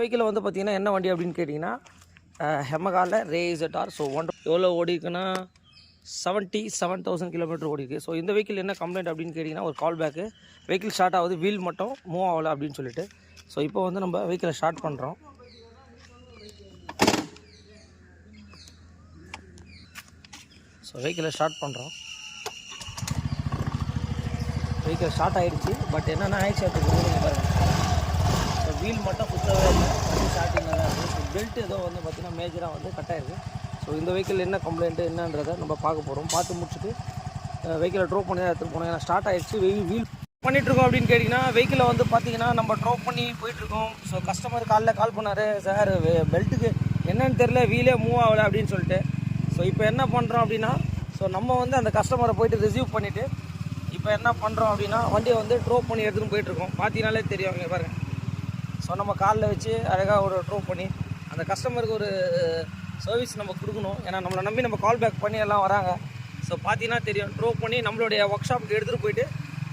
Vehicle வந்து பார்த்திங்கன்னா என்ன வண்டி அப்படின்னு கேட்டிங்கன்னா ஹெமகாவில் ரேசட்டார். ஸோ எவ்வளோ ஓடிக்குன்னா 77,000 கிலோமீட்டர் ஓடிருக்கு. ஸோ இந்த வெஹிக்கிள் என்ன கம்ப்ளைண்ட் அப்படின்னு கேட்டிங்கன்னா ஒரு கால் பேக்கு, வெஹிக்கிள் ஸ்டார்ட் ஆகுது, வீல் மட்டும் மூவ் ஆகலை அப்படின்னு சொல்லிட்டு. ஸோ இப்போ வந்து நம்ம வெஹிக்கிளை ஸ்டார்ட் பண்ணுறோம். ஸோ வெஹிக்கிளை ஸ்டார்ட் பண்ணுறோம். வெஹிக்கிள் ஸ்டார்ட் ஆகிடுச்சு. பட் என்னென்ன ஆயிடுச்சு அதுக்கு பாருங்கள். ஸோ வீல் மட்டும் சுத்தவே இல்லை, வண்டி ஸ்டார்டிங்கில் தான் இருக்குது. ஸோ பெல்ட் ஏதோ வந்து பார்த்திங்கன்னா மேஜராக வந்து கட் ஆகிருக்கு. ஸோ இந்த வெஹிக்கிள் என்ன கம்ப்ளைண்ட்டு என்னன்றதை நம்ம பார்க்க போகிறோம். பார்த்து முடிச்சுட்டு வெஹிக்கிளை ட்ரோப் பண்ணி தான் எடுத்துகிட்டு போனோம். ஏன்னா ஸ்டார்ட் ஆகிடுச்சு. வீல் பண்ணிகிட்ருக்கோம் அப்படின்னு கேட்டிங்கன்னா வெஹிக்கிளை வந்து பார்த்திங்கன்னா நம்ம ட்ரோப் பண்ணி போயிட்டுருக்கோம். ஸோ கஸ்டமர் கால் பண்ணார், சார் பெல்ட்டுக்கு என்னன்னு தெரில, வீலே மூவ் ஆகலை அப்படின்னு சொல்லிட்டு. ஸோ இப்போ என்ன பண்ணுறோம் அப்படின்னா, ஸோ நம்ம வந்து அந்த கஸ்டமரை போய்ட்டு ரிசீவ் பண்ணிவிட்டு இப்போ என்ன பண்ணுறோம் அப்படின்னா வண்டியை வந்து ட்ரோப் பண்ணி எடுத்துகிட்டு போயிட்டுருக்கோம். பார்த்தீங்கனாலே தெரியும் இங்கே பாருங்கள். ஸோ நம்ம காலில் வச்சு அழகாக ஒரு ட்ரோப் பண்ணி அந்த கஸ்டமருக்கு ஒரு சர்வீஸ் நம்ம கொடுக்கணும். ஏன்னா நம்மளை நம்பி நம்ம கால் பேக் பண்ணி எல்லாம் வராங்க. ஸோ பார்த்தீங்கன்னா தெரியும், ட்ரோப் பண்ணி நம்மளுடைய ஒர்க் ஷாப்புக்கு எடுத்துகிட்டு போயிட்டு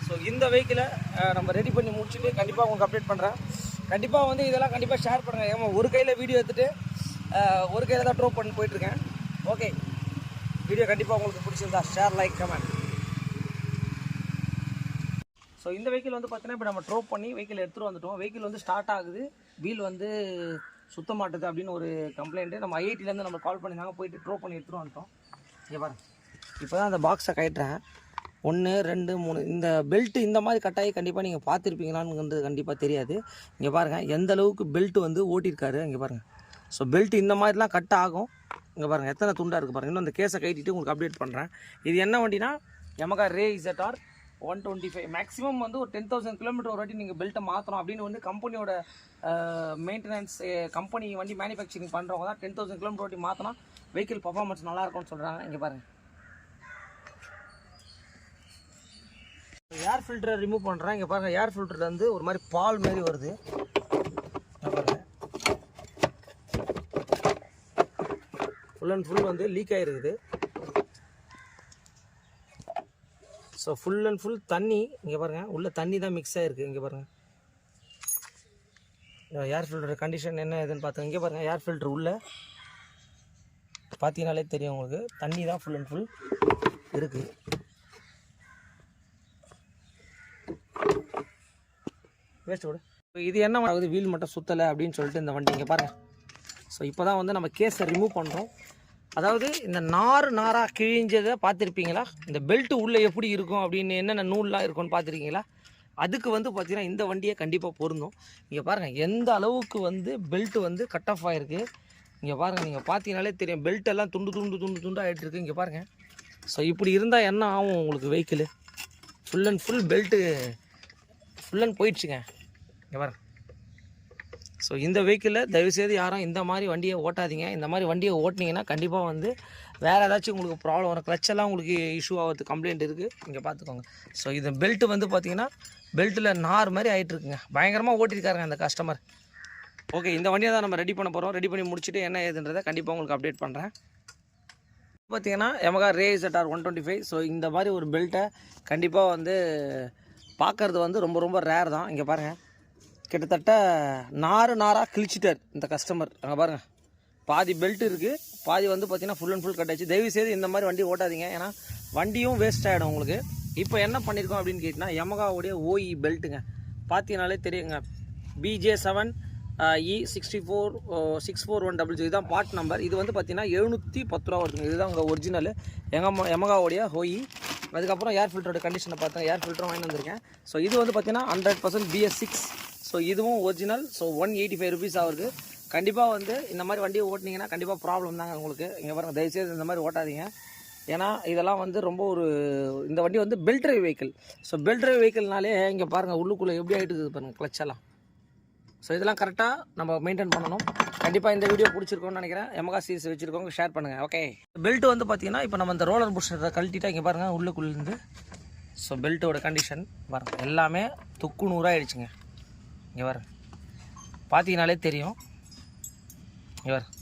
ஸோ இந்த வெஹிக்கிளை நம்ம ரெடி பண்ணி முடிச்சுட்டு கண்டிப்பாக உங்களுக்கு அப்டேட் பண்ணுறேன். கண்டிப்பாக வந்து இதெல்லாம் கண்டிப்பாக ஷேர் பண்ணுங்கள். ஏமா ஒரு கையில் வீடியோ எடுத்துகிட்டு ஒரு கையில் தான் ட்ரோப் பண்ணி போயிட்டுருக்கேன். ஓகே, வீடியோ கண்டிப்பாக உங்களுக்கு பிடிச்சிருந்தா ஷேர், லைக், கமெண்ட். ஸோ இந்த வெஹிக்கிள் வந்து பார்த்தீங்கன்னா இப்போ நம்ம ட்ரோப் பண்ணி வெஹிக்கிள் எடுத்துகிட்டு வந்துட்டோம். வெஹிக்கிள் வந்து ஸ்டார்ட் ஆகுது, வீல் வந்து சுத்த மாட்டுது அப்படின்னு ஒரு கம்ப்ளைண்ட்டு. நம்ம ஐஐடிலேருந்து நம்ம கால் பண்ணி நாங்கள் போயிட்டு ட்ரோப் பண்ணி எடுத்துகிட்டு வந்துட்டோம். இங்கே பாருங்க, இப்போ தான் அந்த பாக்ஸை கட்டுறேன். 1 2 3 இந்த பெல்ட்டு இந்த மாதிரி கட்டாயி கண்டிப்பாக நீங்கள் பார்த்துருப்பீங்களான்னு கண்டிப்பாக தெரியாது. இங்கே பாருங்கள் எந்த அளவுக்கு பெல்ட்டு வந்து ஓட்டியிருக்காரு. இங்கே பாருங்கள். ஸோ பெல்ட்டு இந்த மாதிரிலாம் கட் ஆகும். இங்கே பாருங்கள் எத்தனை துண்டாக இருக்குது பாருங்கள். இன்னும் அந்த கேஸை கட்டிட்டு உங்களுக்கு அப்டேட் பண்ணுறேன். இது என்ன வண்டினா யமகா ரேசட்டார் 125. மேக்ஸிமம் வந்து ஒரு 10,000 கிலோமீட்டர் ஒரு வாட்டி நீங்கள் பெல்ட்டை மாற்றணும் அப்படின்னு வந்து கம்பெனியோட மெயின்டெனன்ஸ், கம்பெனி வண்டி மேனுஃபேக்சரிங் பண்ணுறவங்க தான் 10,000 கிலோமீட்டர் வாட்டி மாற்றினா வெஹிக்கிள் பர்ஃபார்மன்ஸ் நல்லாயிருக்கும்னு சொல்கிறாங்க. இங்கே பாருங்கள், ஏர் ஃபில்டரை ரிமூவ் பண்ணுறேன். இங்கே பாருங்கள், ஏர் ஃபில்டர் வந்து ஒரு மாதிரி பால் மாரி வருது. பாருங்கள், ஃபுல் அண்ட் ஃபுல் வந்து லீக் ஆகிருக்குது. ஸோ ஃபுல் அண்ட் ஃபுல் தண்ணி. இங்கே பாருங்கள், உள்ளே தண்ணி தான் மிக்ஸ் ஆகிருக்கு. இங்கே பாருங்கள் ஏர் ஃபில்டர் கண்டிஷன் என்ன ஏதுன்னு பார்த்துங்க. இங்கே பாருங்கள், ஏர் ஃபில்டர் உள்ளே பார்த்தீங்கனாலே தெரியும் உங்களுக்கு, தண்ணி தான் ஃபுல் அண்ட் ஃபுல் இருக்குது. வேஸ்ட் விடு. இது என்ன ஆகுது, வீல் மட்டும் சுற்றலை அப்படின்னு சொல்லிட்டு இந்த வண்டி இங்கே பாருங்கள். ஸோ இப்போ தான் வந்து நம்ம கேஸை ரிமூவ் பண்ணுறோம். அதாவது இந்த நாராக கிழிஞ்சதை பார்த்துருப்பீங்களா, இந்த பெல்ட்டு உள்ளே எப்படி இருக்கும் அப்படின்னு என்னென்ன நூல்லாம் இருக்கும்னு பார்த்துருக்கீங்களா, அதுக்கு வந்து பார்த்திங்கன்னா இந்த வண்டியை கண்டிப்பாக பொருந்தும். இங்கே பாருங்கள் எந்த அளவுக்கு வந்து பெல்ட்டு வந்து கட் ஆஃப் ஆகிருக்கு. இங்கே பாருங்கள், நீங்கள் பார்த்தீங்கனாலே தெரியும், பெல்ட் எல்லாம் துண்டு ஆகிட்டு இருக்கு. இங்கே பாருங்கள். ஸோ இப்படி இருந்தால் என்ன ஆகும் உங்களுக்கு, vehicle full and full belt full and போயிடுச்சுங்க. இங்கே பாருங்கள். ஸோ இந்த வெஹிக்கிளில் தயவுசெய்து யாரும் இந்த மாதிரி வண்டியை ஓட்டாதீங்க. இந்த மாதிரி வண்டியை ஓட்டினீங்கன்னா கண்டிப்பாக வந்து வேறு ஏதாச்சும் உங்களுக்கு ப்ராப்ளம் வரும். கிளச்செல்லாம் உங்களுக்கு இஷ்யூ ஆகிறது கம்ப்ளைண்ட் இருக்குது. இங்கே பார்த்துக்கோங்க. ஸோ இந்த பெல்ட்டு வந்து பார்த்திங்கன்னா பெல்ட்டில் நார் மாதிரி ஆகிட்டுருக்குங்க. பயங்கரமாக ஓட்டியிருக்காருங்க அந்த கஸ்டமர். ஓகே, இந்த வண்டியை தான் நம்ம ரெடி பண்ண போகிறோம். ரெடி பண்ணி முடிச்சுட்டு என்ன ஏதுன்றதை கண்டிப்பாக உங்களுக்கு அப்டேட் பண்ணுறேன். பார்த்திங்கன்னா யமகா ரேசட்டார் 125. ஸோ இந்த மாதிரி ஒரு பெல்ட்டை கண்டிப்பாக வந்து பார்க்குறது வந்து ரொம்ப ரொம்ப ரேர் தான். இங்கே பாருங்கள், கிட்டத்தட்ட நாராக கிழிச்சிட்டார் இந்த கஸ்டமர். அங்கே பாருங்கள், பாதி பெல்ட் இருக்குது, பாதி வந்து பார்த்திங்கன்னா ஃபுல் அண்ட் ஃபுல் கட் ஆச்சு. தயவுசெய்து இந்த மாதிரி வண்டி ஓட்டாதீங்க, ஏன்னா வண்டியும் வேஸ்ட் ஆகிடும் உங்களுக்கு. இப்போ என்ன பண்ணியிருக்கோம் அப்படின்னு கேட்டிங்கன்னா யமகாவுடைய ஓஇ பெல்ட்டுங்க. பார்த்தீங்கனாலே தெரியுங்க, BJ7 E6464100 இதுதான் பார்ட் நம்பர். இது வந்து பார்த்திங்கன்னா 710 ரூபா வருதுங்க. இதுதான் உங்கள் ஒரிஜினல் யமகாவுடைய ஓஇ. அதுக்கப்புறம் ஏர் ஃபில்டரோட கண்டிஷனை பார்த்தேன், ஏர் ஃபில்டரும் வாங்கி வந்திருக்கேன். ஸோ இது வந்து பார்த்திங்கன்னா 100% BS6. ஸோ இதுவும் ஒரிஜினல். ஸோ 185 ருபீஸ் ஆகுது. கண்டிப்பாக வந்து இந்த மாதிரி வண்டியை ஓட்டினீங்கன்னா கண்டிப்பாக ப்ராப்ளம் தாங்க உங்களுக்கு. இங்கே பாருங்கள், தயவுசெய்து இந்த மாதிரி ஓட்டாதீங்க. ஏன்னா இதெல்லாம் வந்து ரொம்ப இந்த வண்டி வந்து belt drive vehicle. So belt drive வெஹிக்கிள்னாலே இங்கே பாருங்கள் உள்ளுக்குள்ளே எப்படி ஆகிட்டு இருக்குது பாருங்கள் கிளச்செல்லாம். ஸோ இதெல்லாம் கரெக்டாக நம்ம மெயின்டைன் பண்ணணும். கண்டிப்பாக இந்த வீடியோ பிடிச்சிருக்கோன்னு நினைக்கிறேன். யமகா சீரிஸ் வச்சுருக்கோங்க, ஷேர் பண்ணுங்கள். ஓகே, பெல்ட் வந்து பார்த்தீங்கன்னா இப்போ நம்ம இந்த ரோலர் புஷ்ஷை கழட்டிட்டா இங்கே பாருங்கள் உள்ளுக்குள்ளேருந்து. ஸோ பெல்ட்டோட கண்டிஷன் பாருங்கள், எல்லாமே துக்கு நூறாகிடுச்சுங்க. இங்கே பாருங்கள், பார்த்தீங்கனாலே தெரியும். இங்கே பாருங்க.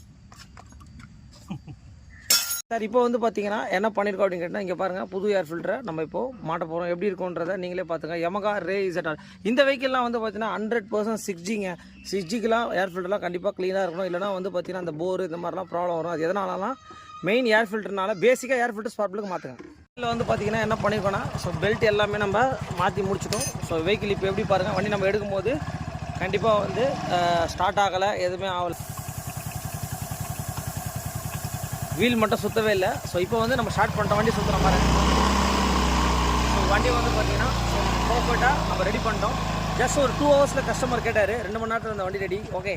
சார் இப்போ வந்து பார்த்தீங்கன்னா என்ன பண்ணியிருக்கோம் அப்படின்னு கேட்டால் இங்கே பாருங்கள் புது ஏர் ஃபில்டரை நம்ம இப்போது மாட்ட போகிறோம். எப்படி இருக்குன்றதை நீங்களே பார்த்துங்க. Yamaha Ray ZR இந்த வெஹிக்கிள்லாம் வந்து பார்த்தீங்கன்னா 100% 6Gங்க. 6Gக்கெலாம் ஏர் ஃபில்டர்லாம் கண்டிப்பாக க்ளீனாக இருக்கணும். இல்லைனா வந்து பார்த்தீங்கன்னா அந்த போர் இந்த மாதிரிலாம் ப்ராப்ளம் வரும். அது எதனாலலாம் மெயின் ஏர் ஃபில்டர்னால பேசிக்காக ஏர் ஃபில்டர் ஸ்பார்ட்லுக்கு மாற்றுங்க. இதில் வந்து பார்த்தீங்கன்னா என்ன பண்ணியிருக்கோன்னா ஸோ பெல்ட் எல்லாமே நம்ம மாற்றி முடிச்சிட்டோம். ஸோ வெஹிக்கிள் இப்போ எப்படி பாருங்கள், வண்டி நம்ம எடுக்கும்போது கண்டிப்பாக வந்து ஸ்டார்ட் ஆகலை, எதுவுமே ஆகலை, வீல் மட்டும் சுற்றவே இல்லை. ஸோ இப்போ வந்து நம்ம ஸ்டார்ட் பண்ணிட்டோம், வண்டி சுற்றுற மாதிரி. ஸோ வண்டி வந்து பார்த்தீங்கன்னா பர்ஃபெக்டாக நம்ம ரெடி பண்ணிட்டோம். ஜஸ்ட் ஒரு 2 ஹவர்ஸில் கஸ்டமர் கேட்டார், 2 மணி நேரத்தில் இந்த வண்டி ரெடி. ஓகே.